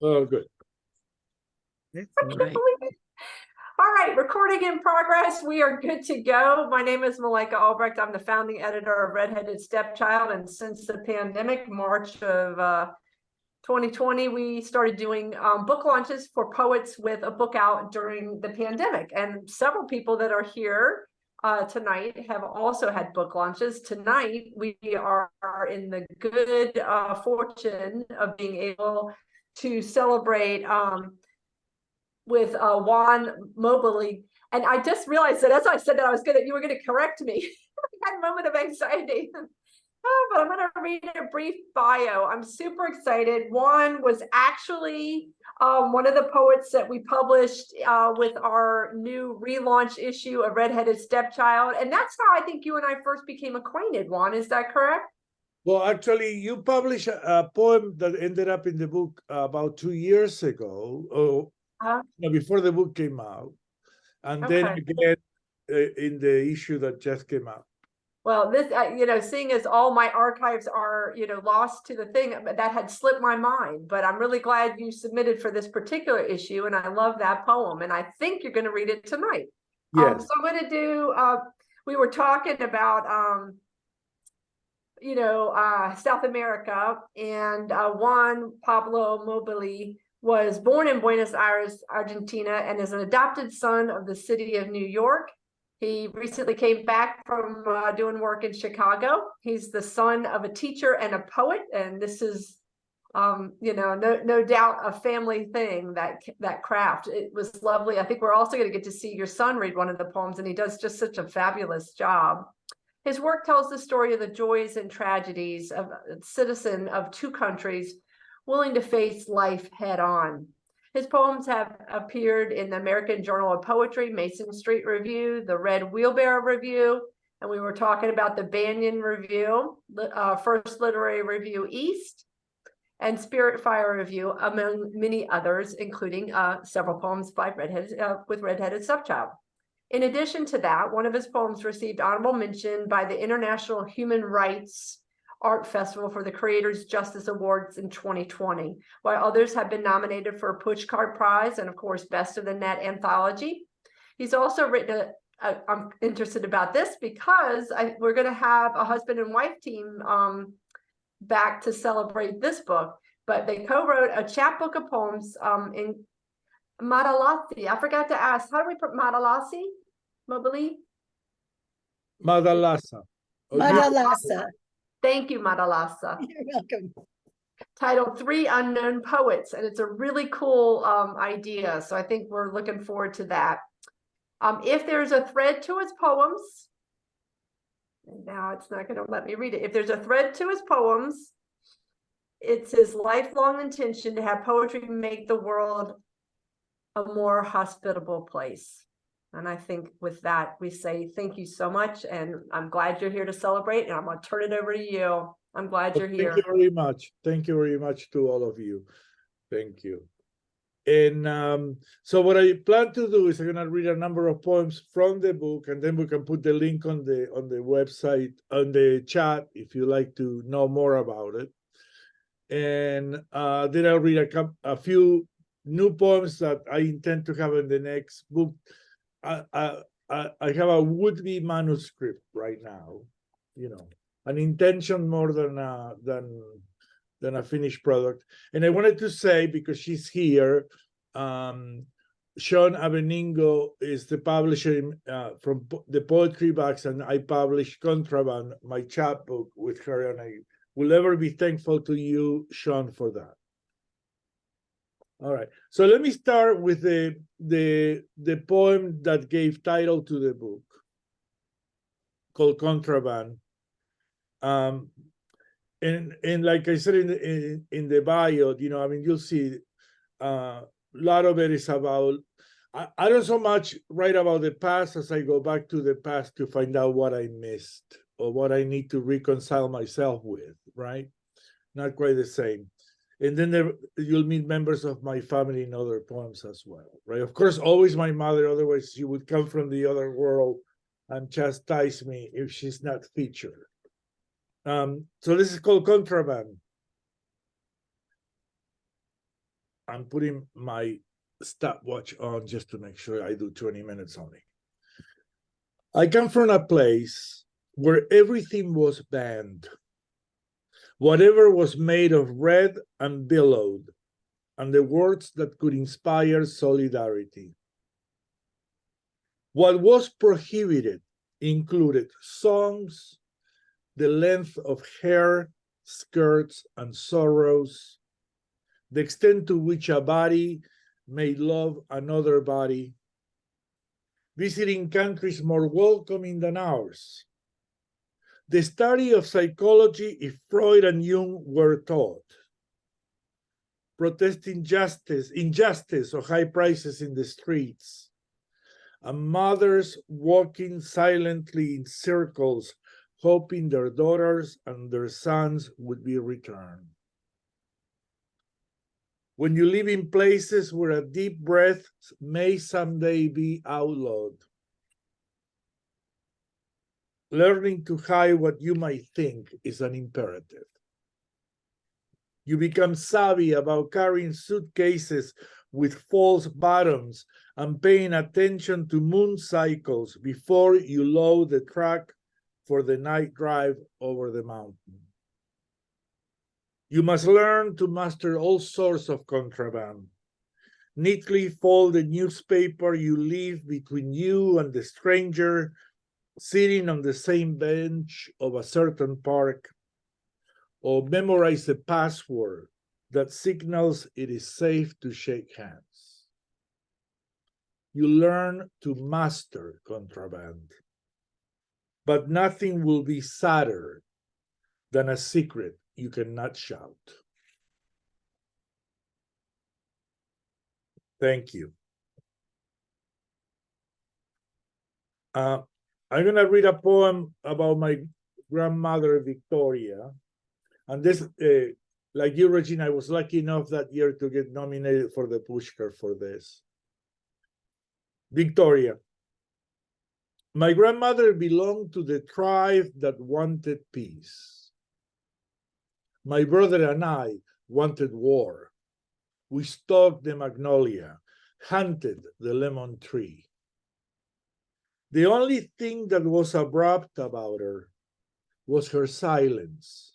Oh, good. All right, recording in progress. We are good to go. My name is Malika Albrecht. I'm the founding editor of Redheaded Stepchild. And since the pandemic, March of 2020, we started doing book launches for poets with a book out during the pandemic. And several people that are here tonight have also had book launches. Tonight, we are in the good fortune of being able to celebrate with Juan Mobili. And I just realized that as I said that you were gonna correct me. I had a moment of anxiety. But I'm gonna read a brief bio. I'm super excited. Juan was actually one of the poets that we published with our new relaunch issue of Redheaded Stepchild. And that's how I think you and I first became acquainted, Juan, is that correct? Well, actually, you published a poem that ended up in the book about 2 years ago, before the book came out. And then again, in the issue that just came out. Well, this, seeing as all my archives are, lost to the thing, that had slipped my mind, but I'm really glad you submitted for this particular issue. And I love that poem. And I think you're going to read it tonight. Yes. So I'm going to do, we were talking about, South America, and Juan Pablo Mobili was born in Buenos Aires, Argentina, and is an adopted son of the city of New York. He recently came back from doing work in Chicago. He's the son of a teacher and a poet, and this is, no doubt a family thing, that craft. It was lovely. I think we're also going to get to see your son read one of the poems, and he does just such a fabulous job. His work tells the story of the joys and tragedies of a citizen of two countries willing to face life head on. His poems have appeared in the American Journal of Poetry, Mason Street Review, the Red Wheelbarrow Review, and we were talking about the Banyan Review, First Literary Review East, and Spirit Fire Review, among many others, including several poems by Redheaded Stepchild. In addition to that, one of his poems received honorable mention by the International Human Rights Art Festival for the Creators Justice Awards in 2020, while others have been nominated for a Pushcart Prize and, of course, Best of the Net Anthology. He's also written I'm interested about this because we're going to have a husband and wife team back to celebrate this book, but they co-wrote a chapbook of poems in Madalasa. I forgot to ask, how do we put Madalasa Mobili? Madalasa. Madalasa. Thank you, Madalasa. You're welcome. Titled Three Unknown Poets, and it's a really cool idea. So I think we're looking forward to that. If there's a thread to his poems, and now it's not going to let me read it. If there's a thread to his poems, it's his lifelong intention to have poetry make the world a more hospitable place. And I think with that, we say thank you so much. And I'm glad you're here to celebrate. And I'm going to turn it over to you. I'm glad you're here. Thank you very much. Thank you very much to all of you. Thank you. And so what I plan to do is I'm going to read a number of poems from the book, and then we can put the link on the website, on the chat, if you like to know more about it. And then I'll read a few new poems that I intend to have in the next book. I have a would-be manuscript right now, an intention more than a finished product. And I wanted to say, because she's here, Sean Aveningo is the publisher from the Poetry Box, and I published Contraband, my chapbook, with her, and I will ever be thankful to you, Sean, for that. All right, so let me start with the poem that gave title to the book, called Contraband. And like I said in the bio, you'll see a lot of it is about. I don't so much write about the past as I go back to the past to find out what I missed or what I need to reconcile myself with. Right? Not quite the same. And then you'll meet members of my family in other poems as well, right? Of course, always my mother, otherwise she would come from the other world and chastise me if she's not featured. So this is called Contraband. I'm putting my stopwatch on just to make sure I do 20 minutes only. I come from a place where everything was banned. Whatever was made of red and billowed, and the words that could inspire solidarity. What was prohibited included songs, the length of hair, skirts, and sorrows, the extent to which a body may love another body, visiting countries more welcoming than ours, the study of psychology if Freud and Jung were taught, protesting injustice or high prices in the streets, and mothers walking silently in circles, hoping their daughters and their sons would be returned. When you live in places where a deep breath may someday be outlawed, learning to hide what you might think is an imperative. You become savvy about carrying suitcases with false bottoms and paying attention to moon cycles before you load the truck for the night drive over the mountain. You must learn to master all sorts of contraband. Neatly fold the newspaper you leave between you and the stranger sitting on the same bench of a certain park, or memorize a password that signals it is safe to shake hands. You learn to master contraband, but nothing will be sadder than a secret you cannot shout. Thank you. I'm going to read a poem about my grandmother, Victoria. And this, like you, Regina, I was lucky enough that year to get nominated for the Pushcart for this. Victoria. My grandmother belonged to the tribe that wanted peace. My brother and I wanted war. We stalked the magnolia, hunted the lemon tree. The only thing that was abrupt about her was her silence,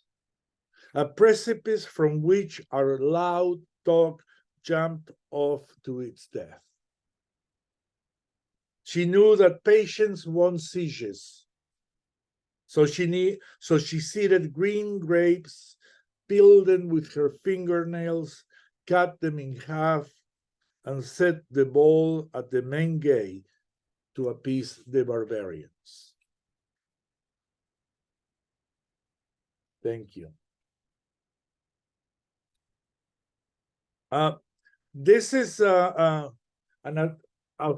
a precipice from which our loud talk jumped off to its death. She knew that patience won sieges, so she seeded green grapes, peeled them with her fingernails, cut them in half, and set the bowl at the main gate to appease the barbarians. Thank you. This is a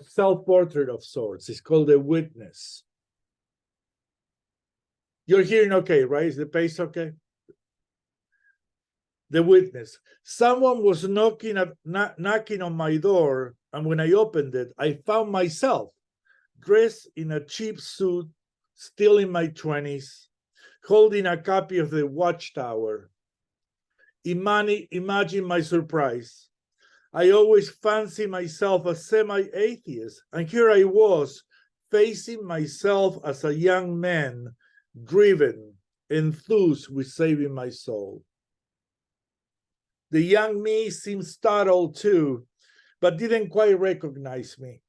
self-portrait of sorts. It's called The Witness. You're hearing okay, right? Is the pace okay? The Witness. Someone was knocking on my door, and when I opened it, I found myself dressed in a cheap suit, still in my 20s, holding a copy of The Watchtower. Imagine my surprise. I always fancy myself a semi-atheist, and here I was, facing myself as a young man, driven, enthused with saving my soul. The young me seemed startled too, but didn't quite recognize me.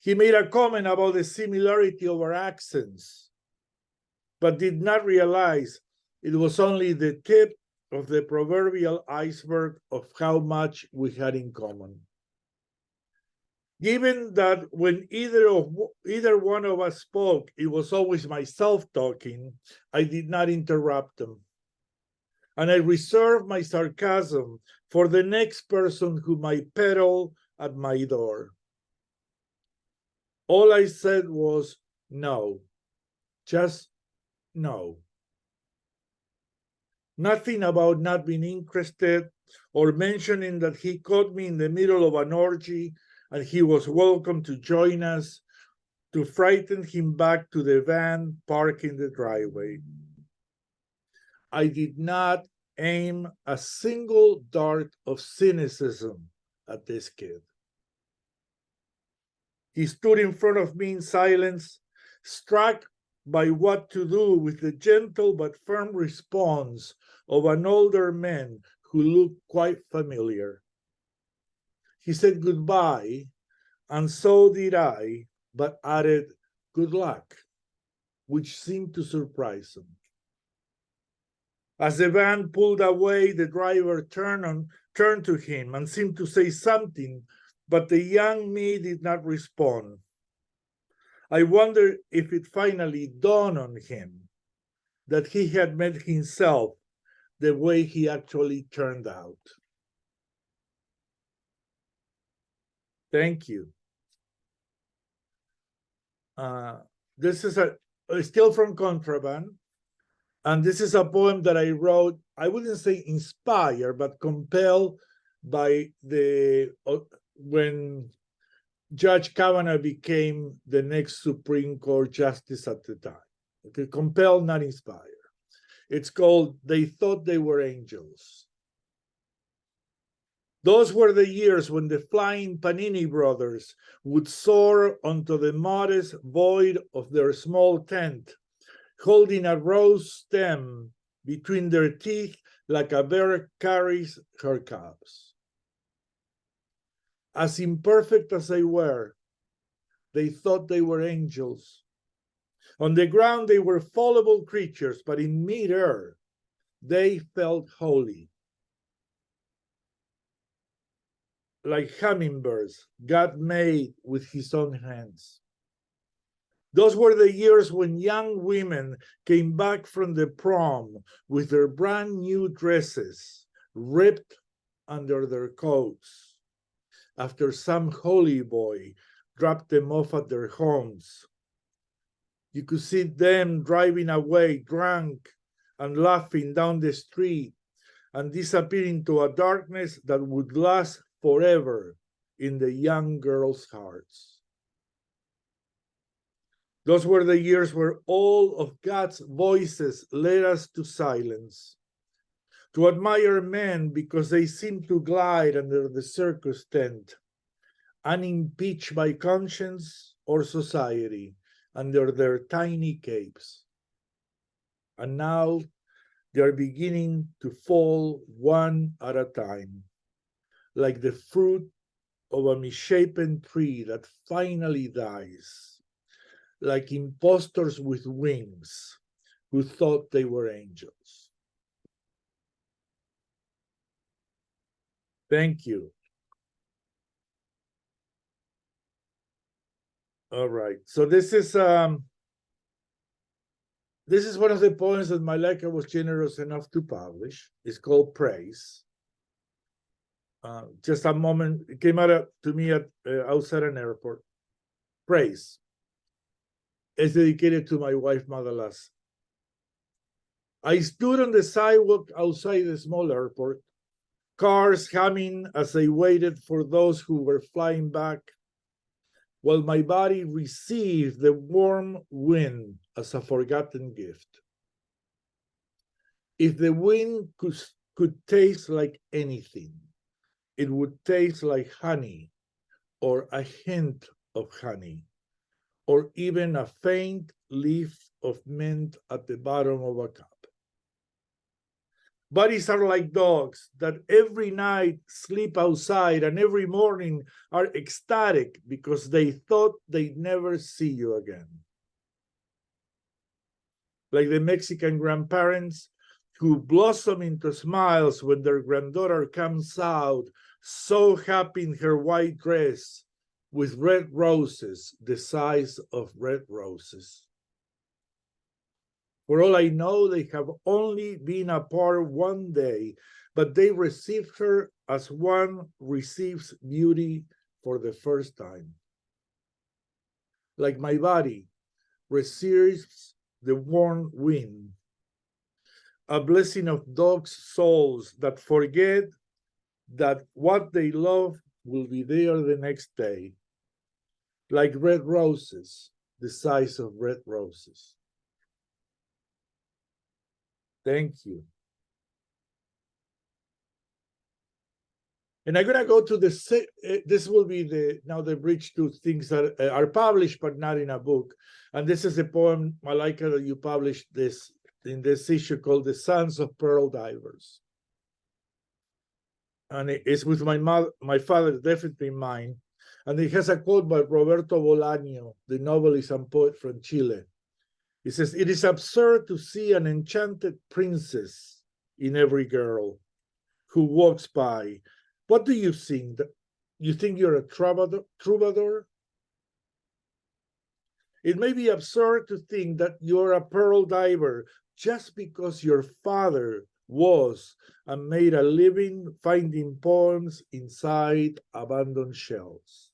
He made a comment about the similarity of our accents, but did not realize it was only the tip of the proverbial iceberg of how much we had in common. Given that when either one of us spoke, it was always myself talking, I did not interrupt them. And I reserved my sarcasm for the next person who might peddle at my door. All I said was no, just no. Nothing about not being interested or mentioning that he caught me in the middle of an orgy and he was welcome to join us, to frighten him back to the van parked in the driveway. I did not aim a single dart of cynicism at this kid. He stood in front of me in silence, struck by what to do with the gentle but firm response of an older man who looked quite familiar. He said goodbye, and so did I, but added good luck, which seemed to surprise him. As the van pulled away, the driver turned to him and seemed to say something, but the young me did not respond. I wondered if it finally dawned on him that he had met himself the way he actually turned out. Thank you. This is still from Contraband, and this is a poem that I wrote, I wouldn't say inspired, but compelled by when Judge Kavanaugh became the next Supreme Court justice at the time. Okay, compelled, not inspired. It's called They Thought They Were Angels. Those were the years when the flying Panini brothers would soar onto the modest void of their small tent, holding a rose stem between their teeth like a bear carries her cubs. As imperfect as they were, they thought they were angels. On the ground, they were fallible creatures, but in mid-air, they felt holy. Like hummingbirds God made with his own hands. Those were the years when young women came back from the prom with their brand new dresses ripped under their coats after some holy boy dropped them off at their homes. You could see them driving away drunk and laughing down the street and disappear into a darkness that would last forever in the young girls' hearts. Those were the years where all of God's voices led us to silence, to admire men because they seemed to glide under the circus tent, unimpeached by conscience or society, under their tiny capes. And now they are beginning to fall one at a time, like the fruit of a misshapen tree that finally dies, like impostors with wings who thought they were angels. Thank you. All right, so this is one of the poems that Malaika was generous enough to publish. It's called Praise. Just a moment, it came out to me at outside an airport. Praise. It's dedicated to my wife, Madalasa. I stood on the sidewalk outside the small airport, cars humming as they waited for those who were flying back, while my body received the warm wind as a forgotten gift. If the wind could taste like anything, it would taste like honey, or a hint of honey, or even a faint leaf of mint at the bottom of a cup. Bodies are like dogs that every night sleep outside and every morning are ecstatic because they thought they'd never see you again. Like the Mexican grandparents who blossom into smiles when their granddaughter comes out, so happy in her white dress with red roses the size of red roses. For all I know, they have only been apart one day, but they received her as one receives beauty for the first time. Like my body receives the warm wind, a blessing of dogs' souls that forget that what they love will be there the next day, like red roses, the size of red roses. Thank you. And I'm gonna go to this will be now the bridge to things that are published but not in a book. And this is a poem, Malaika, that you published in this issue called "The Sons of Pearl Divers." And it's with my father, definitely mine. And it has a quote by Roberto Bolaño, the novelist and poet from Chile. He says, "It is absurd to see an enchanted princess in every girl who walks by. What do you think? You think you're a troubadour? It may be absurd to think that you're a pearl diver just because your father was and made a living finding poems inside abandoned shells.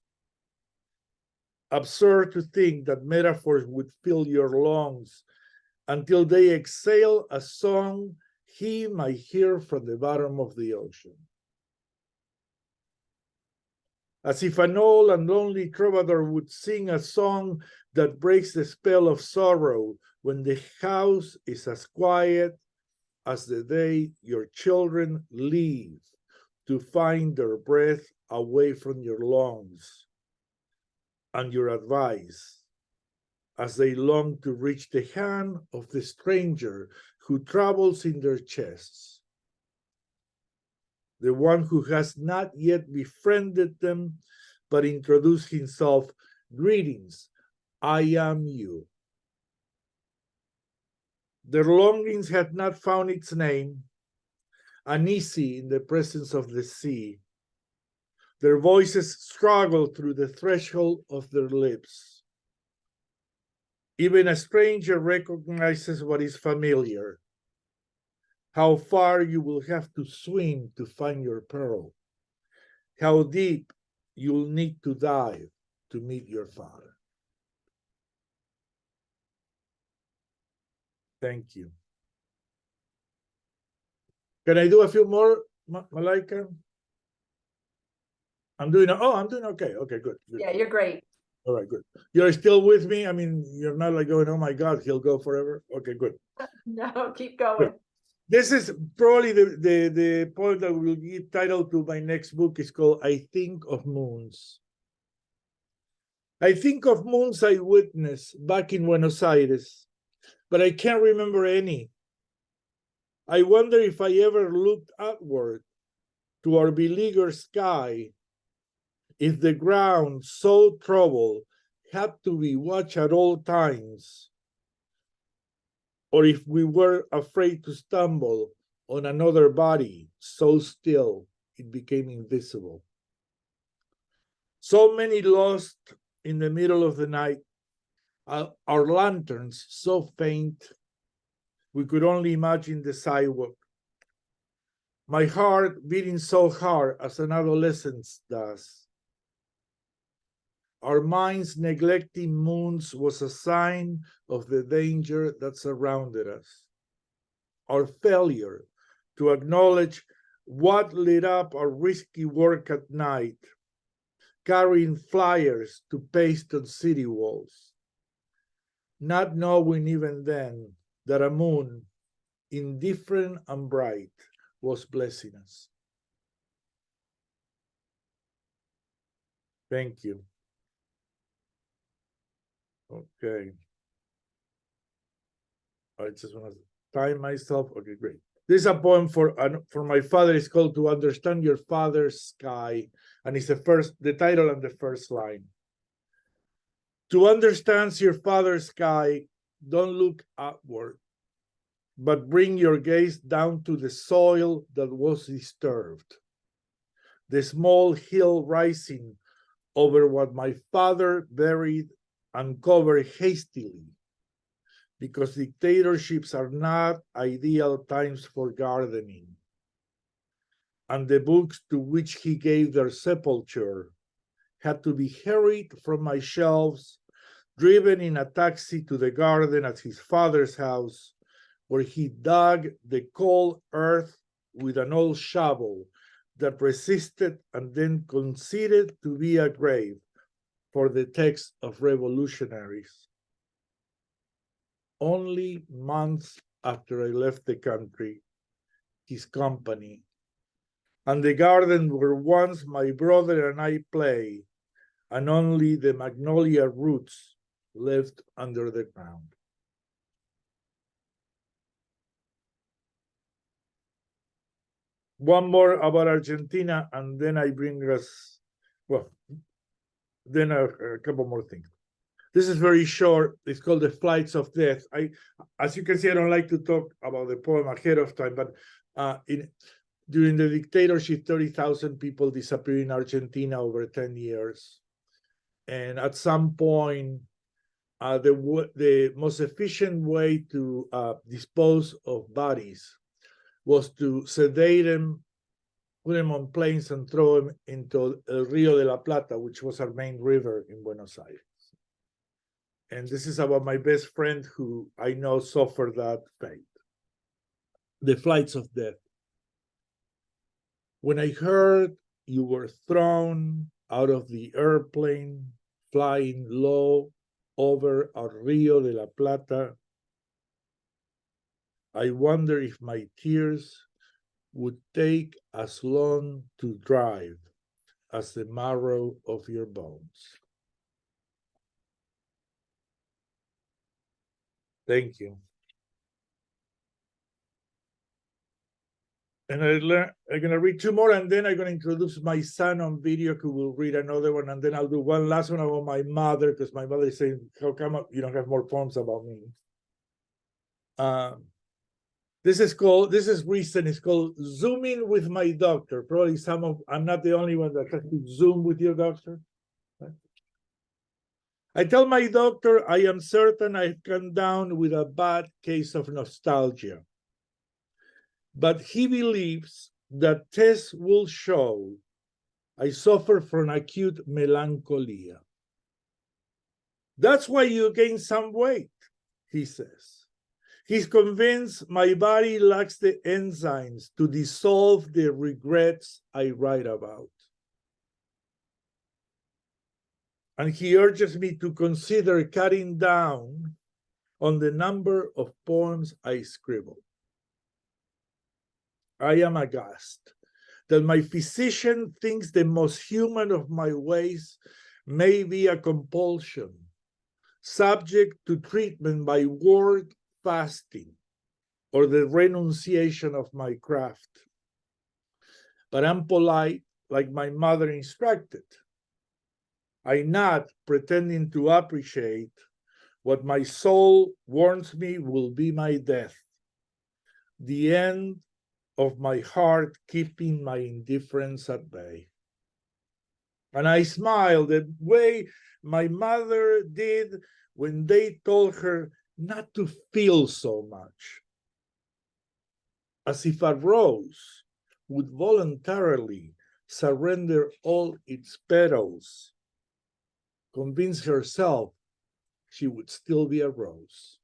Absurd to think that metaphors would fill your lungs until they exhale a song he might hear from the bottom of the ocean. As if an old and lonely troubadour would sing a song that breaks the spell of sorrow when the house is as quiet as the day your children leave to find their breath away from your lungs and your advice as they long to reach the hand of the stranger who travels in their chests, the one who has not yet befriended them, but introduced himself. Greetings, I am you. Their longings had not found its name, uneasy in the presence of the sea. Their voices struggled through the threshold of their lips. Even a stranger recognizes what is familiar. How far you will have to swim to find your pearl. How deep you'll need to dive to meet your father. Thank you. Can I do a few more, Malaika? I'm doing okay. Okay, good. Yeah, you're great. All right, good. You're still with me? I mean, you're not like going, oh my God, he'll go forever. Okay, good. No, keep going. This is probably the poem that will give title to my next book. Is called I Think of Moons. I think of moons I witnessed back in Buenos Aires, but I can't remember any. I wonder if I ever looked upward to our beleaguered sky, if the ground so troubled had to be watched at all times, or if we were afraid to stumble on another body so still it became invisible. So many lost in the middle of the night, our lanterns so faint, we could only imagine the sidewalk. My heart beating so hard as an adolescent's does. Our minds neglecting moons was a sign of the danger that surrounded us. Our failure to acknowledge what lit up our risky work at night, carrying flyers to paste on city walls, not knowing even then that a moon, indifferent and bright, was blessing us. Thank you. Okay. I just want to time myself. Okay, great. This is a poem for my father. It's called To Understand Your Father's Sky. And it's the title and the first line. To understand your father's sky, don't look upward, but bring your gaze down to the soil that was disturbed. The small hill rising over what my father buried and covered hastily, because dictatorships are not ideal times for gardening. And the books to which he gave their sepulture had to be hurried from my shelves, driven in a taxi to the garden at his father's house, where he dug the cold earth with an old shovel that resisted and then conceded to be a grave for the text of revolutionaries. Only months after I left the country, his company, and the garden where once my brother and I play, and only the magnolia roots left under the ground. One more about Argentina, and then I bring us, well, then a couple more things. This is very short. It's called The Flights of Death. As you can see, I don't like to talk about the poem ahead of time, but during the dictatorship, 30,000 people disappeared in Argentina over 10 years. And at some point, the most efficient way to dispose of bodies was to sedate them, put them on planes, and throw them into El Rio de la Plata, which was our main river in Buenos Aires. And this is about my best friend who I know suffered that fate. The Flights of Death. When I heard you were thrown out of the airplane, flying low over El Rio de la Plata, I wonder if my tears would take as long to dry as the marrow of your bones. Thank you. And I'm going to read two more, and then I'm going to introduce my son on video who will read another one, and then I'll do one last one about my mother, because my mother is saying, how come you don't have more poems about me? This is recent. It's called Zooming with My Doctor. Probably I'm not the only one that has to Zoom with your doctor. Right? I tell my doctor I am certain I've come down with a bad case of nostalgia. But he believes that tests will show I suffer from acute melancholia. That's why you gain some weight, he says. He's convinced my body lacks the enzymes to dissolve the regrets I write about. And he urges me to consider cutting down on the number of poems I scribble. I am aghast that my physician thinks the most human of my ways may be a compulsion, subject to treatment by word fasting or the renunciation of my craft. But I'm polite, like my mother instructed. I nod, pretending to appreciate what my soul warns me will be my death, the end of my heart keeping my indifference at bay. And I smile the way my mother did when they told her not to feel so much, as if a rose would voluntarily surrender all its petals, convince herself she would still be a rose.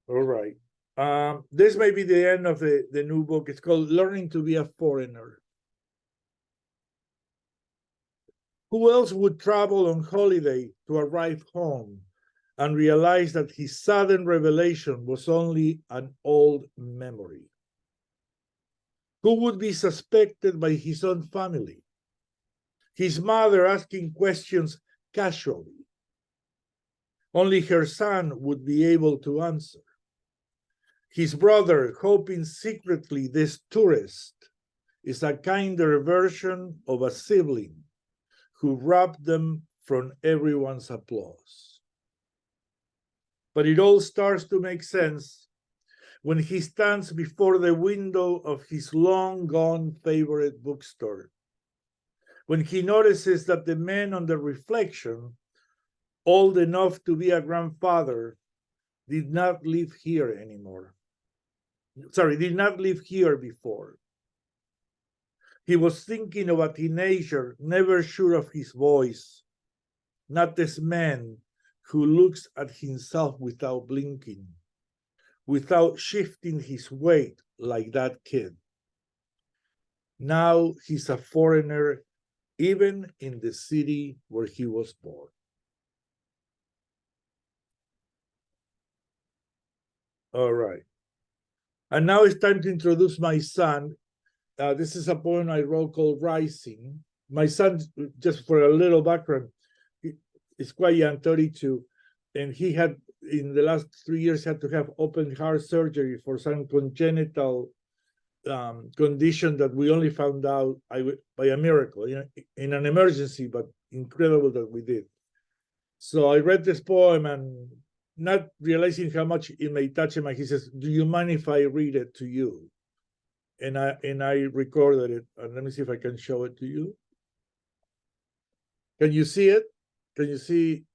All right. This may be the end of the new book. It's called Learning to be a Foreigner. Who else would travel on holiday to arrive home and realize that his sudden revelation was only an old memory? Who would be suspected by his own family? His mother asking questions casually. Only her son would be able to answer. His brother hoping secretly this tourist is a kinder version of a sibling who robbed them from everyone's applause. But it all starts to make sense when he stands before the window of his long-gone favorite bookstore, when he notices that the man on the reflection, old enough to be a grandfather, did not live here anymore. Sorry, did not live here before. He was thinking of a teenager, never sure of his voice, not this man who looks at himself without blinking, without shifting his weight like that kid. Now he's a foreigner, even in the city where he was born. All right. And now it's time to introduce my son. This is a poem I wrote called Rising. My son, just for a little background, is quite young, 32, and he had, in the last 3 years, had to have open heart surgery for some congenital condition that we only found out by a miracle, in an emergency, but incredible that we did. So I read this poem and not realizing how much it may touch him, and he says, "Do you mind if I read it to you?" And I recorded it, and let me see if I can show it to you. Can you see it? Can you see?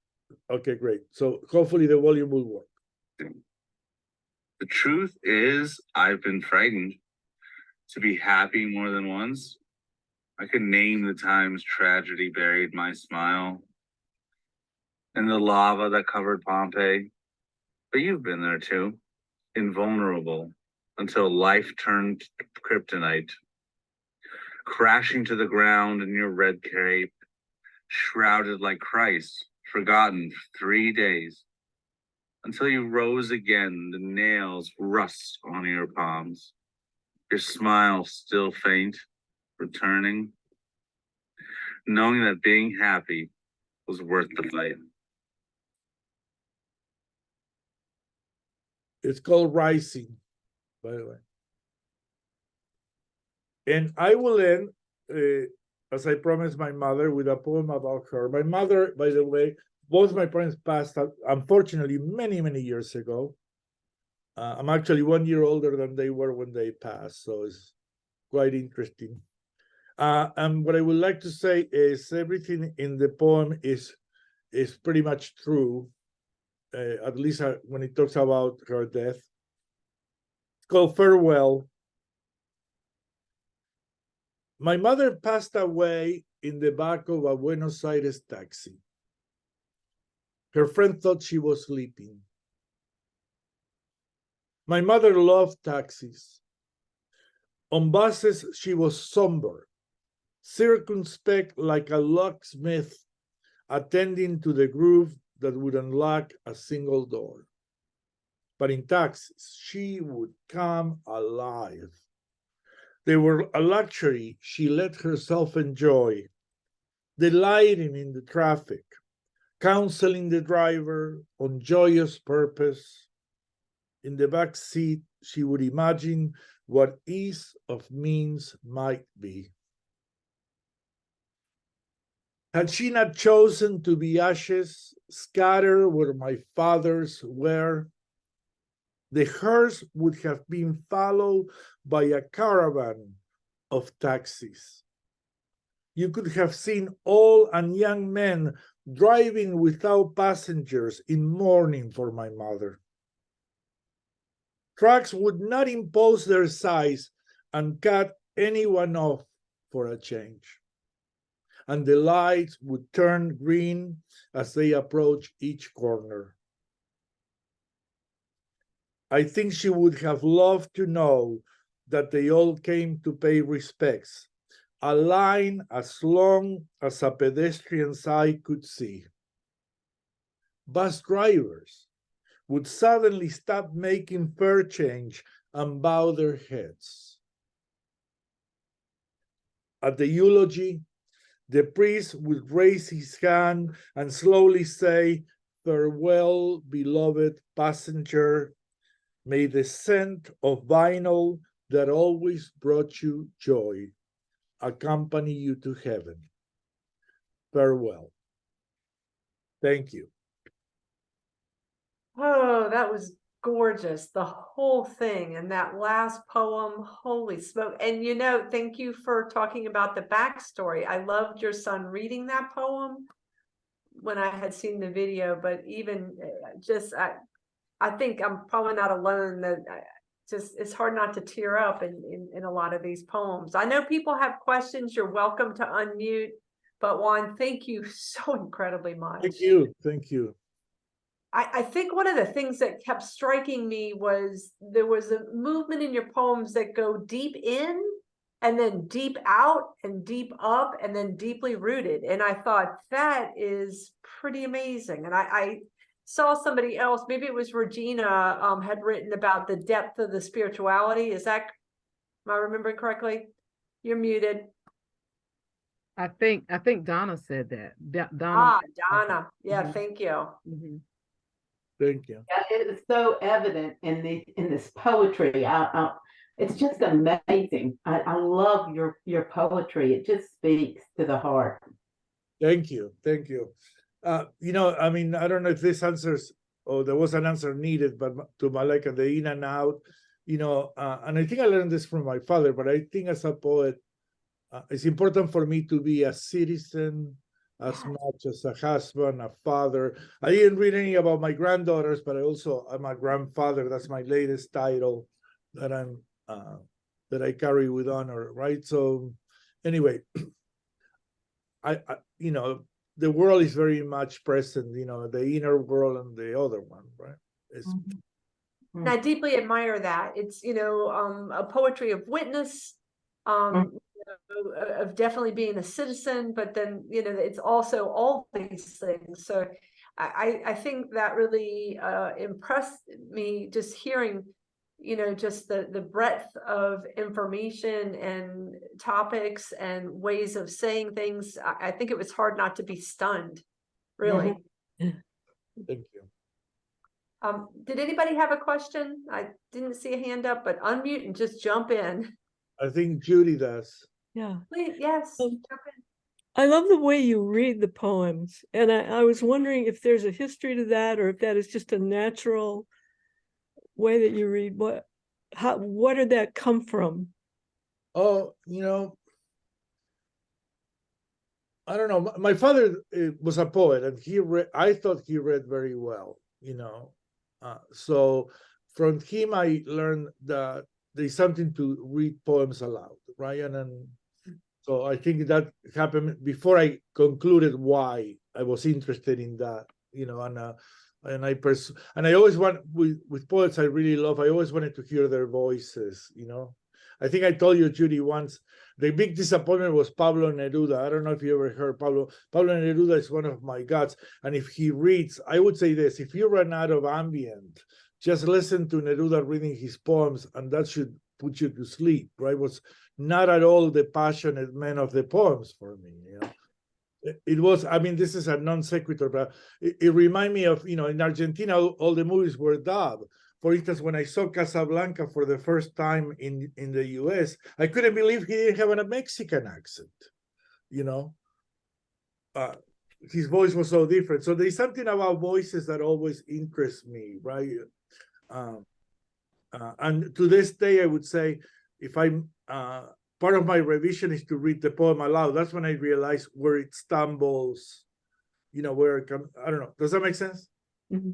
Okay, great. So hopefully the volume will work. The truth is, I've been frightened to be happy more than once. I could name the times tragedy buried my smile and the lava that covered Pompeii. But you've been there too, invulnerable until life turned kryptonite, crashing to the ground in your red cape, shrouded like Christ, forgotten for 3 days, until you rose again, the nails rust on your palms, your smile still faint, returning, knowing that being happy was worth the fight. It's called Rising, by the way. And I will end, as I promised my mother, with a poem about her. My mother, by the way, both my parents passed, unfortunately, many, many years ago. I'm actually 1 year older than they were when they passed, so it's quite interesting. And what I would like to say is everything in the poem is pretty much true, at least when it talks about her death. It's called Farewell. My mother passed away in the back of a Buenos Aires taxi. Her friend thought she was sleeping. My mother loved taxis. On buses, she was somber, circumspect like a locksmith, attending to the groove that would unlock a single door. But in taxis, she would come alive. They were a luxury she let herself enjoy, delighting in the traffic, counseling the driver on joyous purpose. In the back seat, she would imagine what ease of means might be. Had she not chosen to be ashes scattered where my fathers were, the hearse would have been followed by a caravan of taxis. You could have seen old and young men driving without passengers in mourning for my mother. Trucks would not impose their size and cut anyone off for a change. And the lights would turn green as they approach each corner. I think she would have loved to know that they all came to pay respects, a line as long as a pedestrian's eye could see. Bus drivers would suddenly stop making fare change and bow their heads. At the eulogy, the priest would raise his hand and slowly say, "Farewell, beloved passenger. May the scent of vinyl that always brought you joy accompany you to heaven. Farewell." Thank you. Oh, that was gorgeous. The whole thing. And that last poem, holy smoke. And thank you for talking about the backstory. I loved your son reading that poem when I had seen the video, but even I think I'm probably not alone that it's hard not to tear up in a lot of these poems. I know people have questions. You're welcome to unmute, but Juan, thank you so incredibly much. Thank you. Thank you. I think one of the things that kept striking me was there was a movement in your poems that go deep in and then deep out and deep up and then deeply rooted. And I thought that is pretty amazing. And saw somebody else, maybe it was Regina, had written about the depth of the spirituality. Am I remembering correctly? You're muted. I think Donna said that. Donna. Donna. Yeah, Mhm. thank you. Mhm. Thank you. Yeah, it is so evident in this poetry. It's just amazing. I love your poetry. It just speaks to the heart. Thank you. Thank you. I mean, I don't know if this answers, or there was an answer needed, but to Malika, the in and out, and I think I learned this from my father, but I think as a poet, it's important for me to be a citizen as much as a husband, a father. I didn't read any about my granddaughters, but I'm a grandfather. That's my latest title that that I carry with honor, right? So anyway, I the world is very much present, the inner world and the other one, right? And I deeply admire that. It's, a poetry of witness, of definitely being a citizen, but then, it's also all these things. So I think that really impressed me, just hearing, just the breadth of information and topics and ways of saying things. I think it was hard not to be stunned, really. Thank you. Did anybody have a question? I didn't see a hand up, but unmute and just jump in. I think Judy does. Yeah. Please, yes, jump in. I love the way you read the poems. And I was wondering if there's a history to that, or if that is just a natural way that you read. What did that come from? Oh, I don't know. My father was a poet, and I thought he read very well, so from him I learned that there's something to read poems aloud, right? And then, so I think that happened before I concluded why I was interested in that, and I always want with poets I really love. I always wanted to hear their voices, I think I told you, Judy, once the big disappointment was Pablo Neruda. I don't know if you ever heard Pablo. Pablo Neruda is one of my gods. And if he reads, I would say this, if you run out of ambient, just listen to Neruda reading his poems, and that should put you to sleep, right? It was not at all the passionate man of the poems for me, It was, I mean, this is a non sequitur, but it reminded me of, in Argentina, all the movies were dubbed. For instance, when I saw Casablanca for the first time in the US, I couldn't believe he didn't have a Mexican accent, his voice was so different. So there's something about voices that always interests me, right? And to this day, I would say, if I'm, part of my revision is to read the poem aloud. That's when I realize where it stumbles, where it comes. I don't know. Does that make sense? Mm-hmm.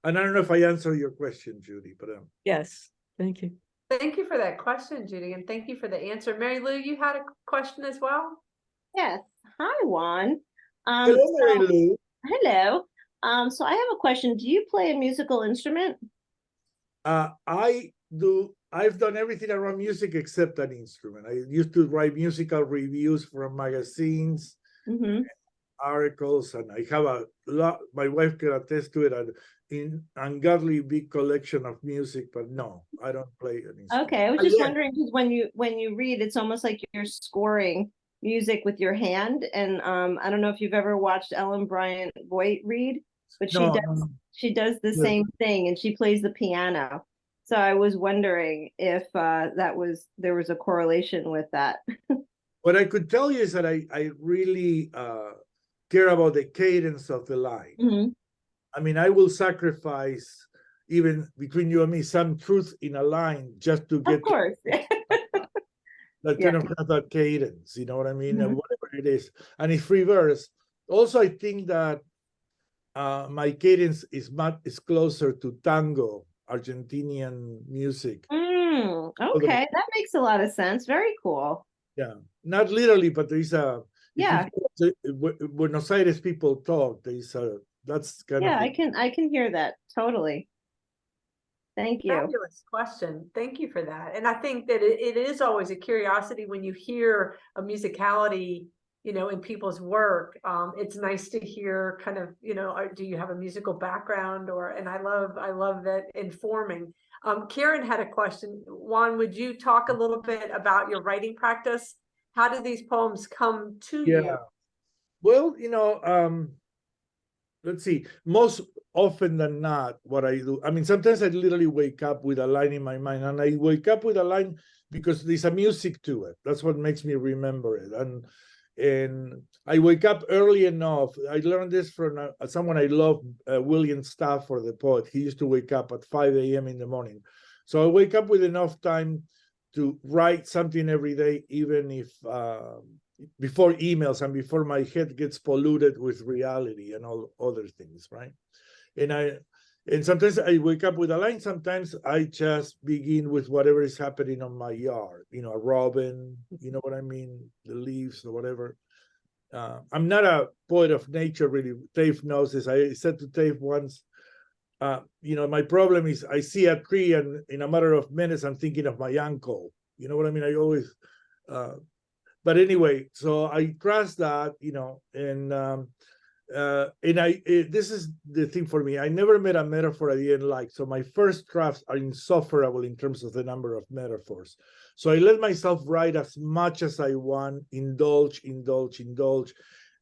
And I don't know if I answer your question, Judy, but Yes, thank you. Thank you for that question, Judy, and thank you for the answer. Mary Lou, you had a question as well? Yes. Hi, Juan. hello, Mary Lou. Hello. So I have a question. Do you play a musical instrument? I do. I've done everything around music except an instrument. I used to write musical reviews from magazines, articles, and I have a lot. My wife can attest to it. In ungodly big collection of music, but no, I don't play an instrument. Okay, I was just wondering, because when you read, it's almost like you're scoring music with your hand. And I don't know if you've ever watched Ellen Bryant Voigt read, but she does the same thing, and she plays the piano. So I was wondering if there was a correlation with that. What I could tell you is that I really care about the cadence of the line. I mean, I will sacrifice, even between you and me, some truth in a line just to get, of course, that kind of have that cadence, you know what I mean? And whatever it is. And it's free verse. Also, I think that my cadence is closer to tango, Argentinian music. Okay, that makes a lot of sense. Very cool. Yeah, not literally, but there's a, yeah. Buenos Aires people talk. There's a, that's kind of. Yeah, I can hear that totally. Thank you. Fabulous question. Thank you for that. And I think that it is always a curiosity when you hear a musicality in people's work. It's nice to hear kind of, do you have a musical background and I love that informing. Karen had a question. Juan, would you talk a little bit about your writing practice? How do these poems come to you? Well, let's see. Most often than not, what I do, I mean, sometimes I literally wake up with a line in my mind, and I wake up with a line because there's a music to it. That's what makes me remember it. And I wake up early enough. I learned this from someone I love, William Stafford, the poet. He used to wake up at 5 a.m. in the morning. So I wake up with enough time to write something every day, even if before emails and before my head gets polluted with reality and all other things, right? And sometimes I wake up with a line. Sometimes I just begin with whatever is happening on my yard, a robin, you know what I mean, the leaves or whatever. I'm not a poet of nature, really. Dave knows this. I said to Dave once, my problem is I see a tree and in a matter of minutes, I'm thinking of my uncle. You know what I mean? I always, but anyway, so I trust that, this is the thing for me. I never met a metaphor I didn't like. So my first drafts are insufferable in terms of the number of metaphors. So I let myself write as much as I want, indulge.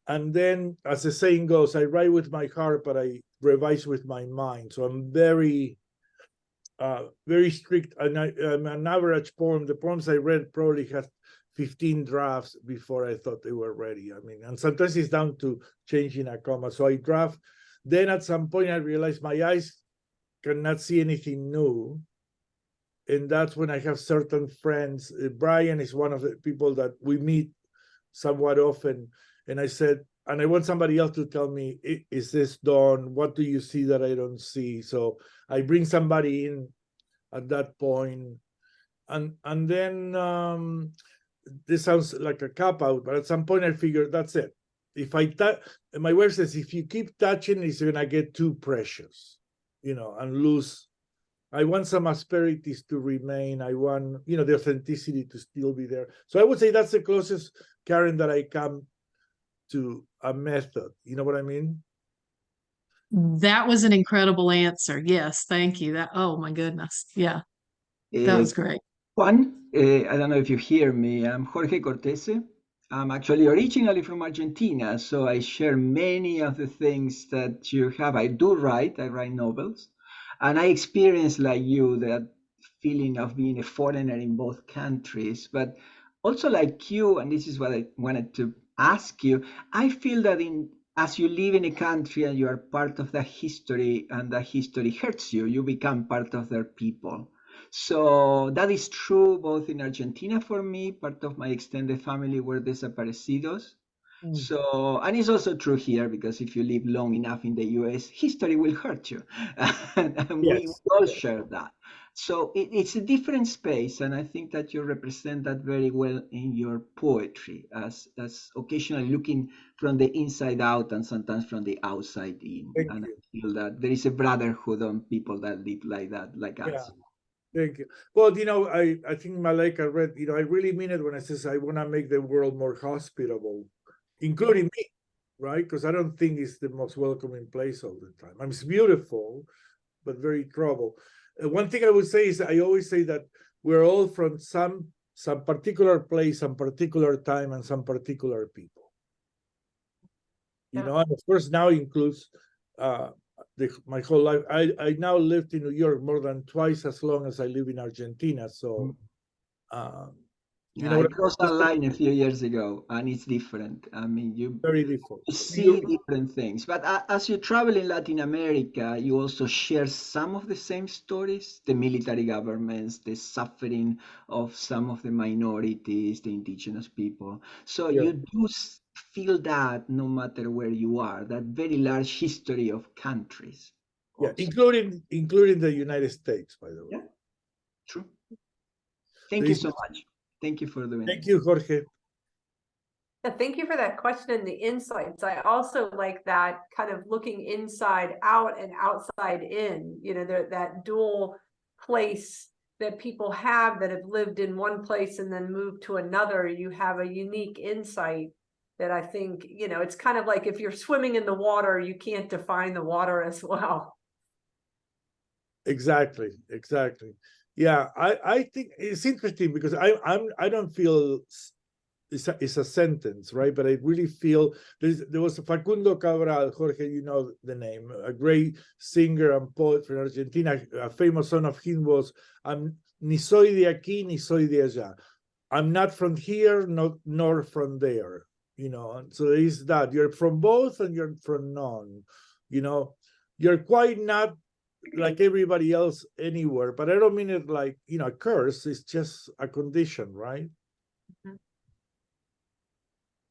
And then, as the saying goes, I write with my heart, but I revise with my mind. So I'm very, very strict. And an average poem, the poems I read probably has 15 drafts before I thought they were ready. I mean, and sometimes it's down to changing a comma. So I draft. Then at some point I realized my eyes cannot see anything new. And that's when I have certain friends. Brian is one of the people that we meet somewhat often. And I said, and I want somebody else to tell me, is this done? What do you see that I don't see? So I bring somebody in at that point. And then this sounds like a cop-out, but at some point I figured that's it. If I touch, my wife says, if you keep touching, it's gonna get too precious, and lose. I want some asperities to remain. I want, the authenticity to still be there. So I would say that's the closest, Karen, that I come to a method. You know what I mean? That was an incredible answer. Yes, thank you. Oh my goodness. Yeah, that was great. Juan, I don't know if you hear me. I'm Jorge Cortese. I'm actually originally from Argentina, so I share many of the things that you have. I write novels, and I experience, like you, that feeling of being a foreigner in both countries. But also, like you, and this is what I wanted to ask you, I feel that as you live in a country and you are part of the history, and the history hurts you, you become part of their people. So that is true both in Argentina for me. Part of my extended family were desaparecidos. So, and it's also true here, because if you live long enough in the US, history will hurt you. And we all share that. So it's a different space, and I think that you represent that very well in your poetry, as occasionally looking from the inside out and sometimes from the outside in. I feel that there is a brotherhood on people that live like that, like us. Thank you. Well, I think Malaika read, I really mean it when I says I want to make the world more hospitable, including me, right? Because I don't think it's the most welcoming place all the time. I mean, it's beautiful, but very trouble. One thing I would say is I always say that we're all from some particular place, some particular time, and some particular people. And of course now includes my whole life. I now lived in New York more than twice as long as I live in Argentina. So, I crossed that line a few years ago, and it's different. I mean, you see different things. But as you travel in Latin America, you also share some of the same stories: the military governments, the suffering of some of the minorities, the indigenous people. So you do feel that no matter where you are, that very large history of countries. Yeah, including the United States, by the way. Yeah, true. Thank you so much. Thank you for doing it. Thank you, Jorge. Yeah, thank you for that question and the insights. I also like that kind of looking inside out and outside in, that dual place that people have that have lived in one place and then moved to another. You have a unique insight that I think, you know, it's kind of like if you're swimming in the water, you can't define the water as well. Exactly, exactly. Yeah, I think it's interesting because I don't feel it's a sentence, right? But I really feel there was Facundo Cabral, Jorge, you know the name, a great singer and poet from Argentina. A famous song of him was "Ni soy de aquí, ni soy de allá." I'm not from here, nor from there. You know, and so there is that. You're from both, and you're from none. You know, you're quite not like everybody else anywhere. But I don't mean it like, you know, a curse. It's just a condition, right?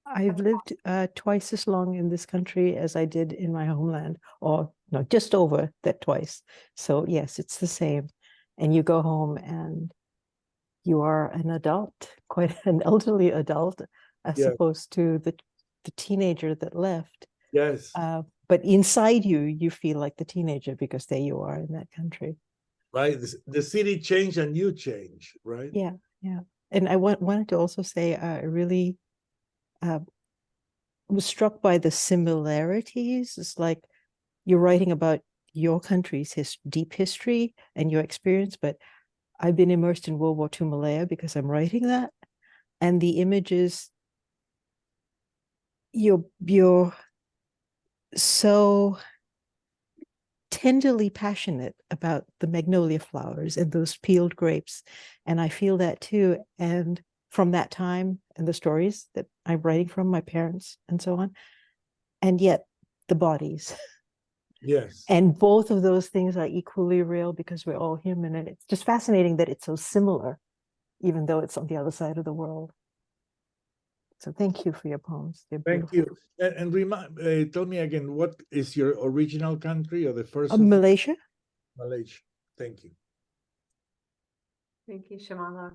I've lived twice as long in this country as I did in my homeland, or no, just over that twice. So yes, it's the same. And you go home and you are an adult, quite an elderly adult, as Yeah. opposed to the teenager that left. Yes. But inside you, you feel like the teenager because there you are in that country. Right. The city changed and you change, right? Yeah, yeah. And I wanted to also say I really was struck by the similarities. It's like you're writing about your country's deep history and your experience, but I've been immersed in World War II Malaya because I'm writing that. And the images, you're so tenderly passionate about the magnolia flowers and those peeled grapes. And I feel that too. And from that time and the stories that I'm writing from, my parents and so on, and yet the bodies. Yes. And both of those things are equally real because we're all human. And it's just fascinating that it's so similar, even though it's on the other side of the world. So thank you for your poems. They're Thank beautiful. you. And remind, tell me again, what is your original country or the first one? Malaysia. Malaysia. Thank you. Thank you, Shamala.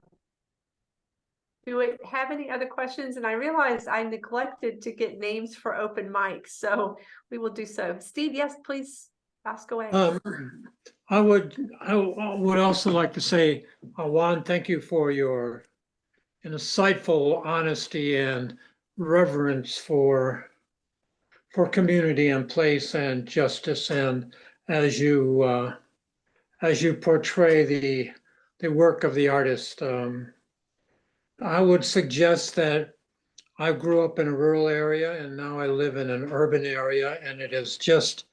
Do we have any other questions? And I realized I neglected to get names for open mics, so we will do so. Steve, yes, please ask away. I would also like to say, Juan, thank you for your insightful honesty and reverence for community and place and justice, and as you portray the work of the artist. I would suggest that I grew up in a rural area and now I live in an urban area, and it is just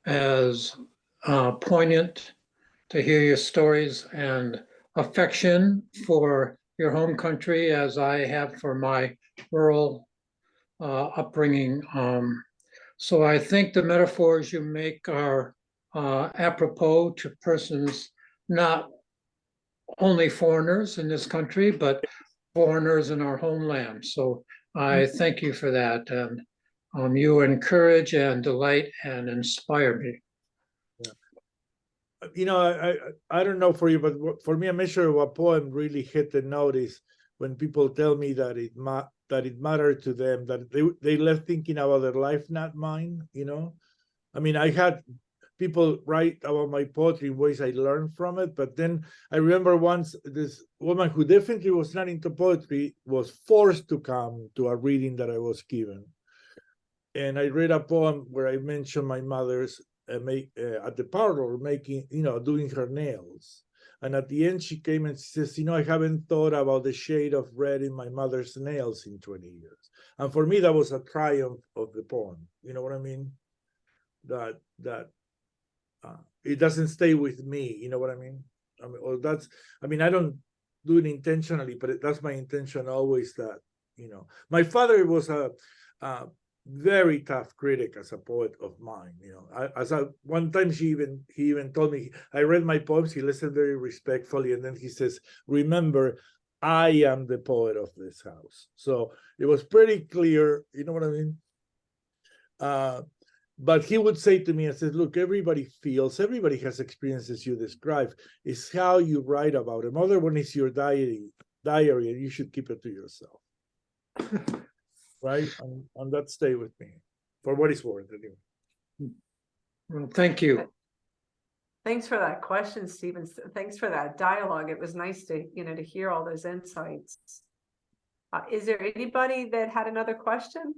as poignant to hear your stories and affection for your home country as I have for my rural upbringing. So I think the metaphors you make are apropos to persons, not only foreigners in this country, but foreigners in our homeland. So I thank you for that. And you encourage and delight and inspire me. You know, I don't know for you, but for me, a measure of a poem really hit the notice when people tell me that it mattered to them, that they left thinking about their life, not mine. You know, I mean, I had people write about my poetry in ways I learned from it, but then I remember once this woman who definitely was not into poetry was forced to come to a reading that I was given, and I read a poem where I mentioned my mother's at the parlor making, you know, doing her nails. And at the end, she came and says, you know, I haven't thought about the shade of red in my mother's nails in 20 years. And for me, that was a triumph of the poem. You know what I mean? That it doesn't stay with me. You know what I mean? I mean, I don't do it intentionally, but that's my intention always, that, you know, my father was a very tough critic as a poet of mine. You know, one time he even told me, I read my poems, he listened very respectfully, and then he says, remember, I am the poet of this house. So it was pretty clear, you know what I mean? But he would say to me, I said, look, everybody has experiences you describe. It's how you write about them. Other one is your diary, and you should keep it to yourself. Right? And that stay with me for what it's worth, anyway. Well, thank you. Thanks for that question, Stephen. Thanks for that dialogue. It was nice to, you know, to hear all those insights. Is there anybody that had another question?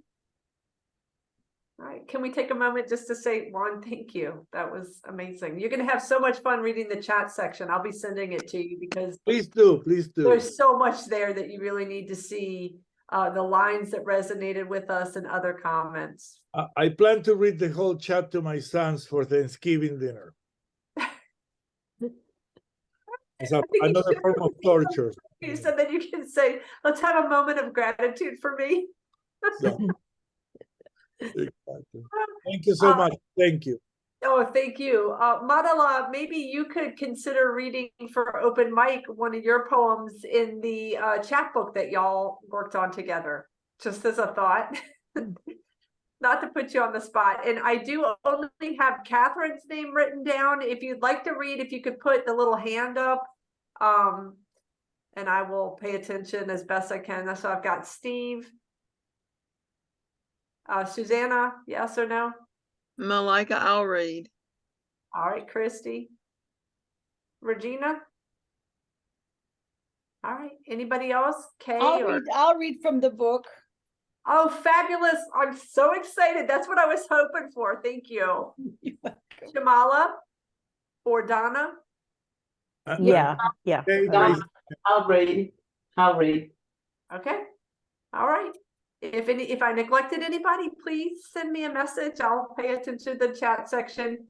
All right, can we take a moment just to say, Juan, thank you. That was amazing. You're gonna have so much fun reading the chat section. I'll be sending it to you because Please do, please do. there's so much there that you really need to see. The lines that resonated with us and other comments. I plan to read the whole chat to my sons for Thanksgiving dinner. It's another form of torture. You said that you can say, let's have a moment of gratitude for me. So, exactly. Thank you so much. Thank you. Oh, thank you. Madala, maybe you could consider reading for open mic one of your poems in the chapbook that y'all worked on together, just as a thought. Not to put you on the spot. And I do only have Catherine's name written down. If you'd like to read, if you could put the little hand up, and I will pay attention as best I can. So I've got Steve. Susanna, yes or no? Malika, I'll read. All right, Christy. Regina? All right, anybody else? Kay or... I'll read from the book. Oh, fabulous. I'm so excited. That's what I was hoping for. Thank you. Shamala or Donna? Yeah. I'll read. Okay. All right. If I neglected anybody, please send me a message. I'll pay attention to the chat section.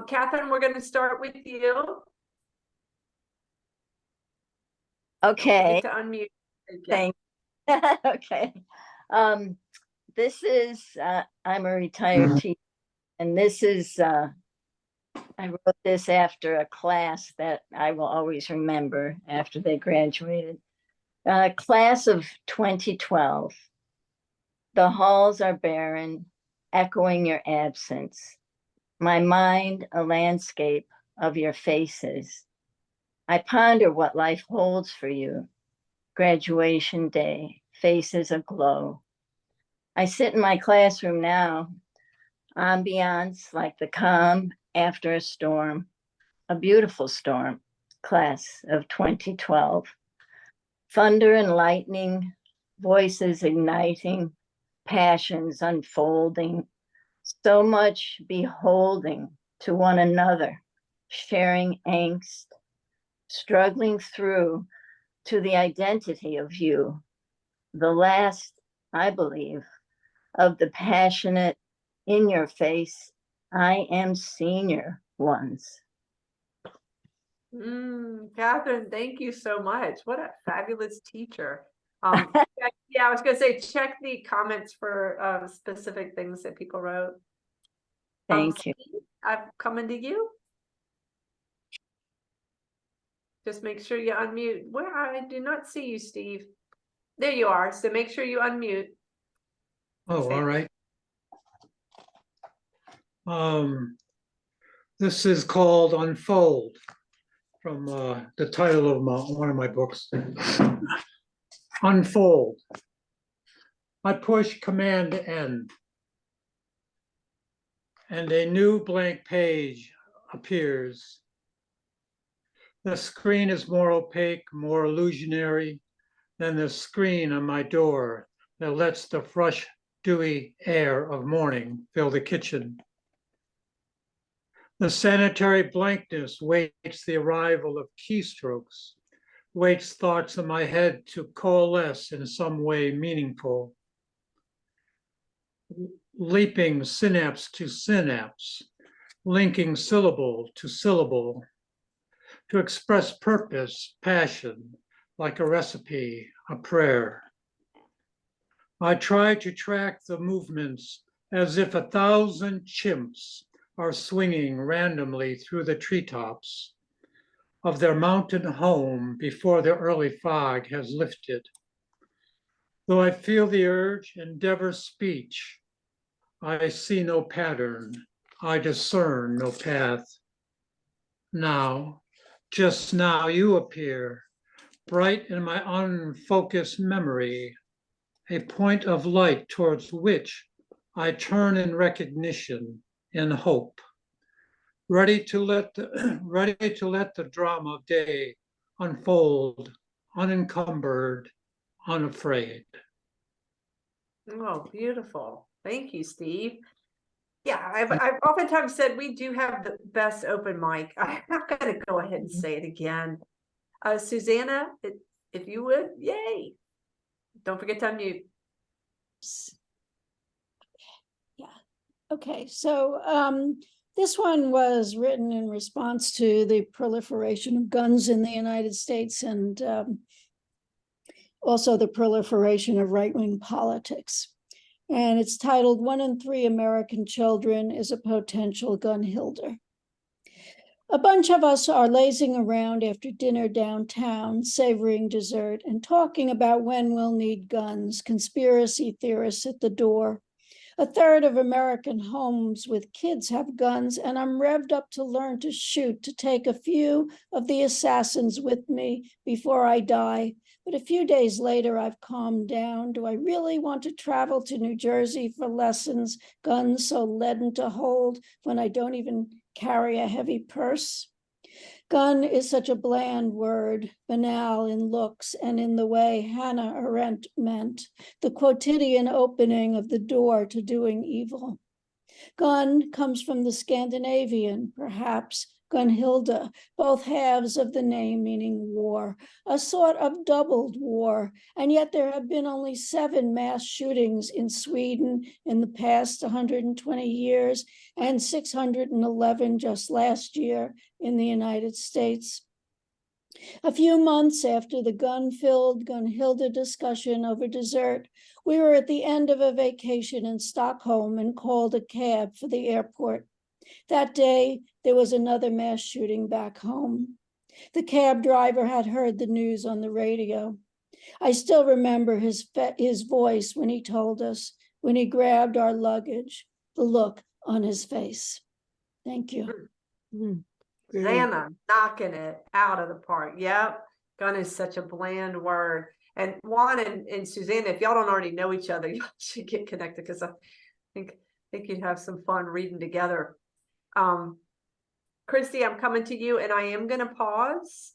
Catherine, we're going to start with you. Okay. To unmute. Thank you. Okay. This is I'm a retired teacher, and this is I wrote this after a class that I will always remember after they graduated. Class of 2012. The halls are barren, echoing your absence. My mind, a landscape of your faces. I ponder what life holds for you. Graduation day, faces aglow. I sit in my classroom now, ambiance like the calm after a storm, a beautiful storm, class of 2012. Thunder and lightning, voices igniting, passions unfolding, so much beholding to one another, sharing angst, struggling through to the identity of you, the last, I believe, of the passionate, in your face, I am senior ones. Catherine, thank you so much. What a fabulous teacher. Yeah, I was going to say, check the comments for specific things that people wrote. Thank you. I'm coming to you. Just make sure you unmute. Where I do not see you, Steve. There you are. So make sure you unmute. Oh, all right. This is called Unfold, from the title of one of my books. Unfold. I push Command N, and a new blank page appears. The screen is more opaque, more illusionary than the screen on my door that lets the fresh, dewy air of morning fill the kitchen. The sanitary blankness waits the arrival of keystrokes, waits thoughts in my head to coalesce in some way meaningful. Leaping synapse to synapse, linking syllable to syllable, to express purpose, passion, like a recipe, a prayer. I try to track the movements as if 1,000 chimps are swinging randomly through the treetops of their mountain home before the early fog has lifted. Though I feel the urge, endeavor speech, I see no pattern, I discern no path. Now, just now you appear, bright in my unfocused memory, a point of light towards which I turn in recognition, in hope, ready to let the drama of day unfold, unencumbered, unafraid. Oh, beautiful. Thank you, Steve. Yeah, I've oftentimes said we do have the best open mic. I'm not going to go ahead and say it again. Susanna, if you would, yay. Don't forget to unmute. Okay, so this one was written in response to the proliferation of guns in the United States and also the proliferation of right-wing politics. And it's titled, 1 in 3 American Children is a Potential Gun Hilder. A bunch of us are lazing around after dinner downtown, savoring dessert and talking about when we'll need guns, conspiracy theorists at the door. A third of American homes with kids have guns, and I'm revved up to learn to shoot, to take a few of the assassins with me before I die. But a few days later, I've calmed down. Do I really want to travel to New Jersey for lessons, guns so leaden to hold when I don't even carry a heavy purse? Gun is such a bland word, banal in looks and in the way Hannah Arendt meant, the quotidian opening of the door to doing evil. Gun comes from the Scandinavian, perhaps, Gunhilda, both halves of the name meaning war, a sort of doubled war, and yet there have been only 7 mass shootings in Sweden in the past 120 years and 611 just last year in the United States. A few months after the gun-filled Gunhilda discussion over dessert, we were at the end of a vacation in Stockholm and called a cab for the airport. That day, there was another mass shooting back home. The cab driver had heard the news on the radio. I still remember his voice when he told us, when he grabbed our luggage, the look on his face. Thank you. Susanna, knocking it out of the park. Yep. Gun is such a bland word. And Juan and Susanna, if y'all don't already know each other, you should get connected because I think you'd have some fun reading together. Christy, I'm coming to you, and I am going to pause